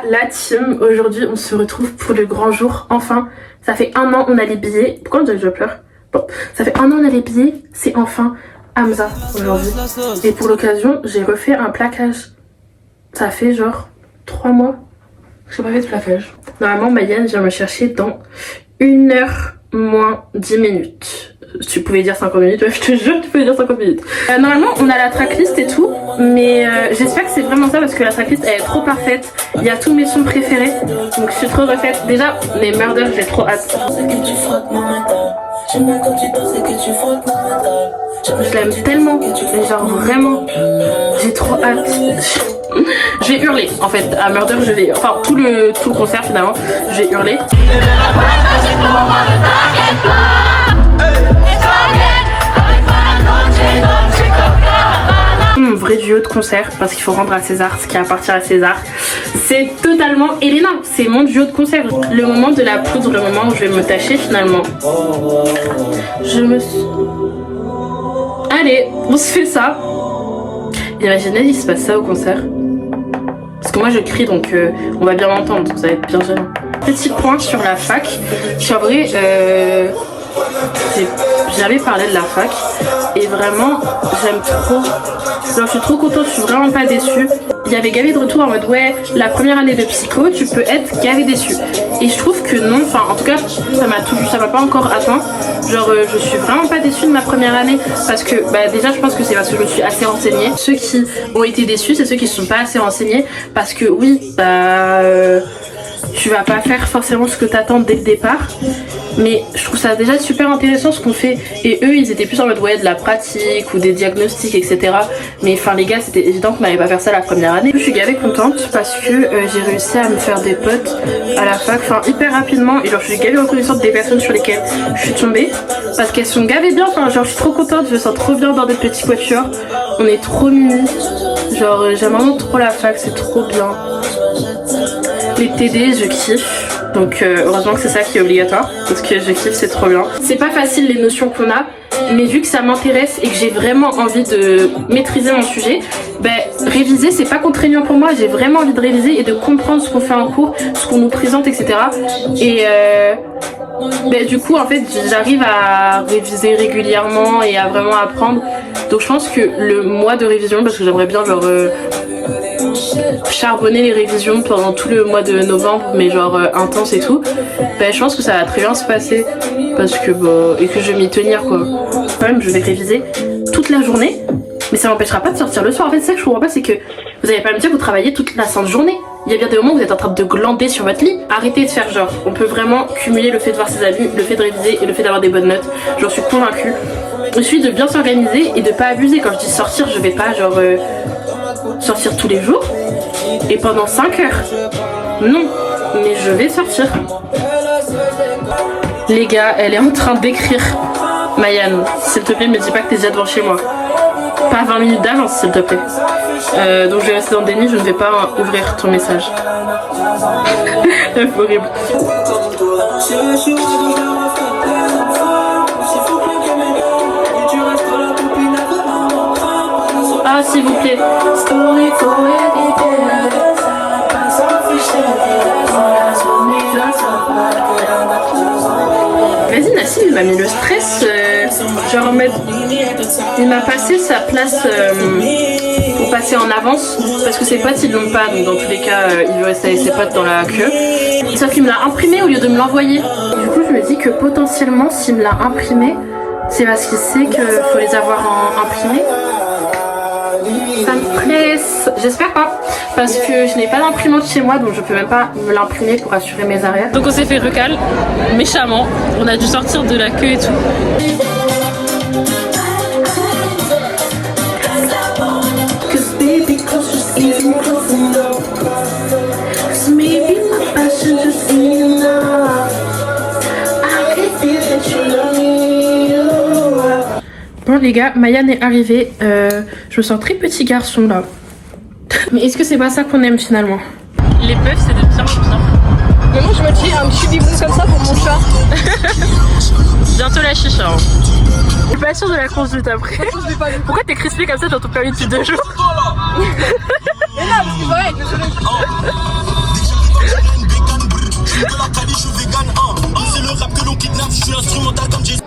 la team, aujourd'hui on se retrouve pour le grand jour, enfin. Ça fait 1 an on a les billets. Pourquoi on dirait que je pleure? Bon, ça fait 1 an on a les billets, c'est enfin Hamza aujourd'hui. Et pour l'occasion, j'ai refait un plaquage. Ça fait genre 3 mois que j'ai pas fait de plaquage. Normalement, Mayenne vient me chercher dans 1 heure moins 10 minutes. Tu pouvais dire 50 minutes, ouais, je te jure, tu pouvais dire 50 minutes. Normalement, on a la tracklist et tout, mais j'espère que c'est vraiment ça parce que la tracklist elle est trop parfaite. Il y a tous mes sons préférés, donc je suis trop refaite. Déjà, les Murder, j'ai trop hâte. Je l'aime tellement, mais genre vraiment, j'ai trop hâte. Je vais hurler en fait à Murder, je vais, enfin tout le concert finalement, je vais hurler. Mon vrai duo de concert, parce qu'il faut rendre à César ce qui appartient à César, c'est totalement Elena, c'est mon duo de concert. Le moment de la poudre, le moment où je vais me tâcher finalement. Je me suis... Allez, on se fait ça. Imaginez il se passe ça au concert. Parce que moi je crie donc on va bien m'entendre, donc ça va être bien gênant. Petit point sur la fac, sur vrai j'avais parlé de la fac et vraiment j'aime trop. Alors, je suis trop contente, je suis vraiment pas déçue. Il y avait gavé de retour en mode ouais, la première année de psycho tu peux être gavé déçu. Et je trouve que non, enfin en tout cas ça m'a pas encore atteint. Genre je suis vraiment pas déçue de ma première année parce que bah déjà je pense que c'est parce que je me suis assez renseignée. Ceux qui ont été déçus c'est ceux qui se sont pas assez renseignés parce que oui bah tu vas pas faire forcément ce que t'attends dès le départ. Mais je trouve ça déjà super intéressant ce qu'on fait. Et eux ils étaient plus en mode ouais de la pratique ou des diagnostics etc. Mais enfin les gars c'était évident qu'on n'allait pas faire ça la première année. Je suis gavée contente parce que j'ai réussi à me faire des potes à la fac, enfin hyper rapidement. Et genre je suis gavée reconnaissante des personnes sur lesquelles je suis tombée parce qu'elles sont gavées bien, enfin genre je suis trop contente, je me sens trop bien dans des petits quatuors. On est trop mimi. Genre j'aime vraiment trop la fac, c'est trop bien. Les TD je kiffe. Donc heureusement que c'est ça qui est obligatoire parce que je kiffe, c'est trop bien. C'est pas facile les notions qu'on a, mais vu que ça m'intéresse et que j'ai vraiment envie de maîtriser mon sujet, ben réviser c'est pas contraignant pour moi. J'ai vraiment envie de réviser et de comprendre ce qu'on fait en cours, ce qu'on nous présente etc. Et ben, du coup en fait j'arrive à réviser régulièrement et à vraiment apprendre. Donc je pense que le mois de révision, parce que j'aimerais bien genre charbonner les révisions pendant tout le mois de novembre mais genre intense et tout, ben je pense que ça va très bien se passer parce que bah, et que je vais m'y tenir quoi. Quand même je vais réviser toute la journée mais ça m'empêchera pas de sortir le soir. En fait c'est ça que je comprends pas, c'est que vous allez pas me dire que vous travaillez toute la sainte journée. Il y a bien des moments où vous êtes en train de glander sur votre lit. Arrêtez de faire genre. On peut vraiment cumuler le fait de voir ses amis, le fait de réviser et le fait d'avoir des bonnes notes. J'en suis convaincue. Il suffit de bien s'organiser et de pas abuser. Quand je dis sortir, je vais pas genre sortir tous les jours et pendant 5 heures. Non, mais je vais sortir. Les gars, elle est en train d'écrire. Mayan, s'il te plaît, me dis pas que t'es déjà devant chez moi. Pas 20 minutes d'avance, s'il te plaît. Donc je vais rester dans le déni, je ne vais pas ouvrir ton message. C'est horrible. Ah, s'il vous plaît. Vas-y Nassim, il m'a mis le stress, genre en mode il m'a passé sa place pour passer en avance parce que ses potes ils l'ont pas, donc dans tous les cas il veut rester avec ses potes dans la queue. Sauf qu'il me l'a imprimé au lieu de me l'envoyer. Du coup je me dis que potentiellement s'il me l'a imprimé c'est parce qu'il sait qu'il faut les avoir imprimés. Ça me stresse. J'espère pas parce que je n'ai pas d'imprimante chez moi donc je peux même pas me l'imprimer pour assurer mes arrières. Donc on s'est fait recal méchamment, on a dû sortir de la queue et tout. Bon les gars, Mayan est arrivée, je me sens très petit garçon là. Mais est-ce que c'est pas ça qu'on aime finalement? Les puffs c'est de pire en pire. Mais moi je me dis un petit bibou comme ça pour mon chat. Bientôt la chicha hein. Je suis pas sûre de la conduite après. Pourquoi t'es crispé comme ça dans ton permis depuis 2 jours? Mais non parce que ouais, avec le soleil. C'est le rap que l'on kidnappe, je suis instrumental comme Jay. Ça,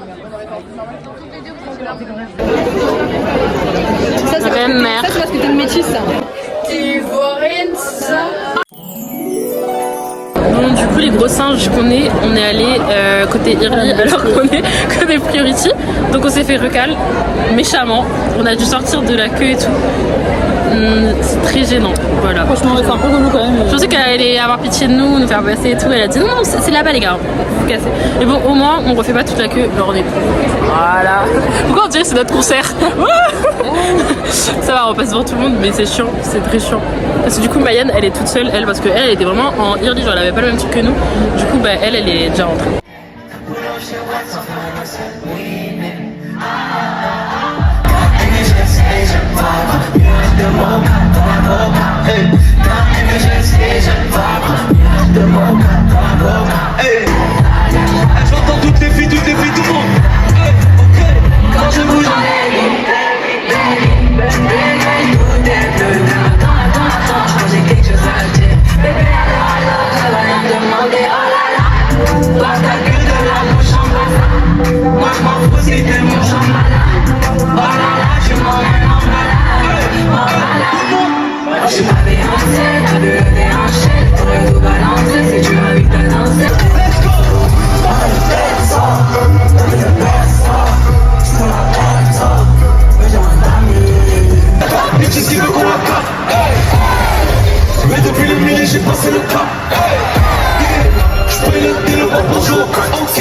c'est parce que t'es une métisse, ça. Bon, du coup, les gros singes qu'on est, on est allé côté Irly alors qu'on est côté Priority. Donc, on s'est fait recal méchamment. On a dû sortir de la queue et tout. C'est très gênant, voilà. Franchement, c'est un peu relou quand même. Je pensais qu'elle allait avoir pitié de nous, nous faire passer et tout. Elle a dit non, non, c'est là-bas, les gars, vous cassez. Mais bon, au moins, on refait pas toute la queue. Genre, on est. Voilà. Pourquoi on dirait que c'est notre concert? Ça va, on passe devant tout le monde, mais c'est chiant, c'est très chiant. Parce que du coup, Mayenne, elle est toute seule, elle, parce qu'elle était vraiment en Irly, genre elle avait pas le même truc que nous. Du coup, bah, elle est déjà rentrée. J'entends toutes les filles, tout le monde. Quand je bouge, moi je m'en fous si t'es mon chambala. Oh là là, je m'en vais en balade. Je suis pas Beyoncé, t'as vu le déhanché. Pourrais tout balancer si tu m'invites à danser. Let's go! Et tu sais ce qu'il veut qu'on accorde. Mais depuis le milieu j'ai passé le cap. Je paye le deal au bonjour. Ok.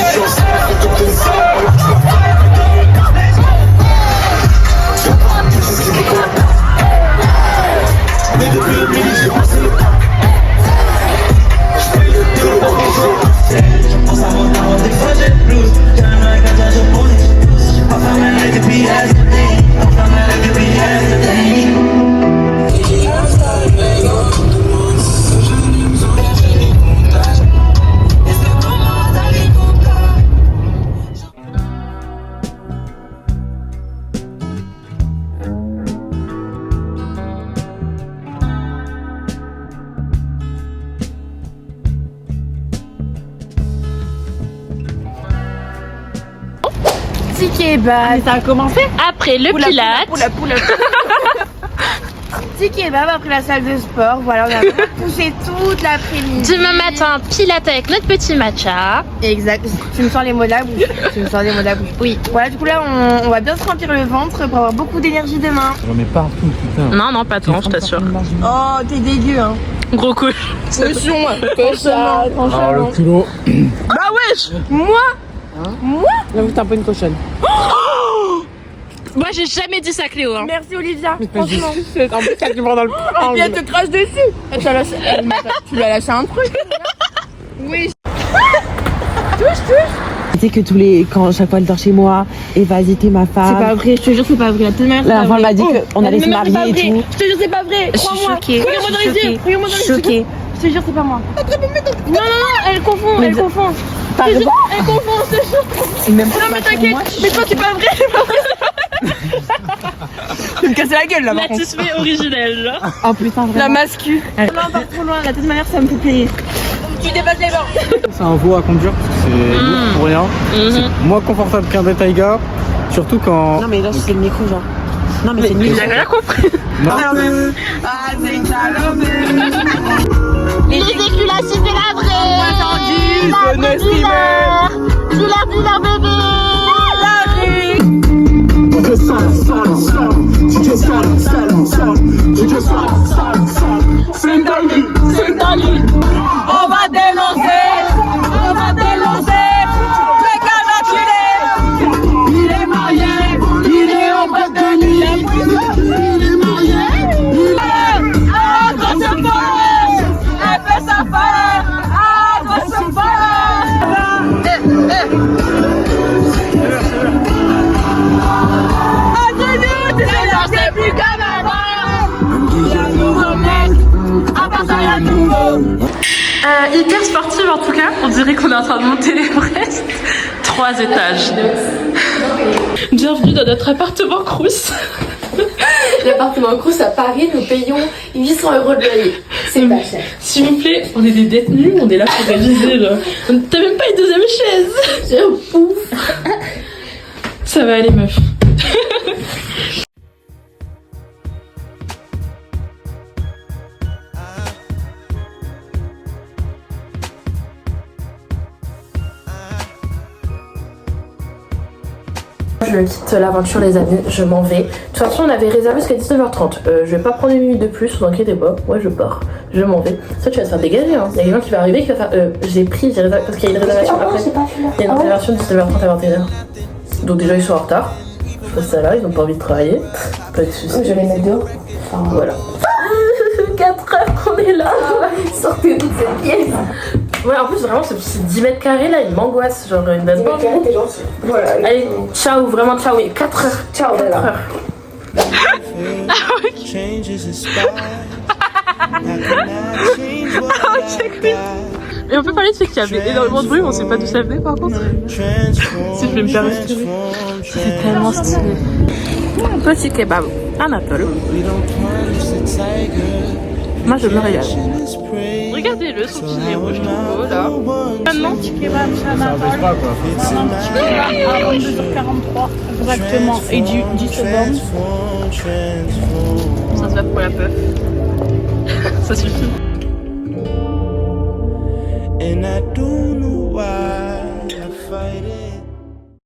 Mais depuis le milieu j'ai passé le cap. Je paye le deal au bonjour. Je pense à mon temps, des fois j'ai le blues. J'ai un an et quand je pose. J'ai pas fermé les depuis yesterday. Pas fermé les depuis yesterday. Petit kebab, ça a commencé. Après le pilate. Petit kebab après la salle de sport. Voilà, on a vraiment poussé toute l'après-midi. Demain matin, pilate avec notre petit matcha. Exact. Tu me sens les mots de la bouche. Tu me sens les mots de la bouche. Oui. Voilà, du coup là, on va bien se remplir le ventre pour avoir beaucoup d'énergie demain. J'en mets partout, putain. Non, non, pas tant, je t'assure. Oh, t'es dégueu, hein. Gros coach. Cochon, ça, Alors le culot. Bah wesh. Moi J'avoue que t'es un peu une cochonne. Moi j'ai jamais dit ça Cléo hein. Merci Olivia, franchement. C'est un peu ça que tu prends dans le. Et puis elle te crache dessus. Tu lui as lâché un truc. Oui. Touche. Tu sais que chaque fois elle dort chez moi, et vas-y t'es ma femme. C'est pas vrai, je te jure c'est pas vrai. La dernière La dernière fois elle m'a dit qu'on allait se marier et tout. Je te jure c'est pas vrai. Crois-moi. Regarde-moi dans les yeux. Regarde-moi dans les yeux. Choquée. Je te jure c'est pas moi. Non, elle confond. Elle confond, je te jure. Non mais t'inquiète. Mais toi c'est pas vrai. Tu me casser la gueule là La par contre. tismée originelle genre. Oh putain vraiment. La mascu. Non, pas trop loin. La tête de ma mère ça me fait payer. Tu dépasses les bords. C'est un veau à conduire parce que c'est lourd pour rien. C'est moins confortable qu'un Bentayga. Surtout quand. Non mais là c'est le micro genre. Non mais c'est le micro. Il a rien compris. Non. Les éjaculations, c'est la vraie. Dis-leur bébé. On va dénoncer le gars enculé. Il est marié, il est en boîte de nuit. Il est marié, elle fait sa femme, c'est plus comme avant. Il y a un nouveau mec, à part ça, il y a un nouveau. Hyper sportive en tout cas, on dirait qu'on est en train de monter l'Everest. 3 étages. Bienvenue dans notre appartement Crous. L'appartement en Crous à Paris, nous payons 800 € de loyer. C'est pas cher. S'il vous plaît, on est des détenus, on est là pour réviser là. T'as même pas une deuxième chaise. J'ai un pouf. Ça va aller meuf. Je quitte l'aventure les amis, je m'en vais. De toute façon on avait réservé jusqu'à 19h30. Je vais pas prendre une minute de plus, vous inquiétez pas. Moi je pars, je m'en vais. Ça tu vas te faire dégager hein. Il y a quelqu'un qui va arriver qui va faire... j'ai réservé parce qu'il y a une réservation après. Il y a une réservation de 19h30 à 21h. Donc déjà ils sont en retard. Je pose ça là, ils ont pas envie de travailler. Pas de soucis. Je vais les mettre dehors. Voilà. 4 heures qu'on est là. Sortez de cette pièce. Ouais, en plus, vraiment, ce petit 10 mètres carrés là, il m'angoisse. Genre, une date. 10 mètres carrés, t'es gentil. Voilà. Allez, ciao, vraiment ciao. 4 heures. Ciao, 4 voilà. heures. Et on peut parler de ce qu'il y avait énormément de bruit, on sait pas d'où ça venait par contre. Si je vais me permettre. C'est tellement stylé. Un petit kebab, un apple. Moi, je me régale. Regardez-le, son petit nez rouge tout beau là. Maintenant, Ça baisse pas quoi. à 22h43 exactement. Et 10 secondes. Ça se va pour la peuf. Ça suffit. And I don't know why I fight it.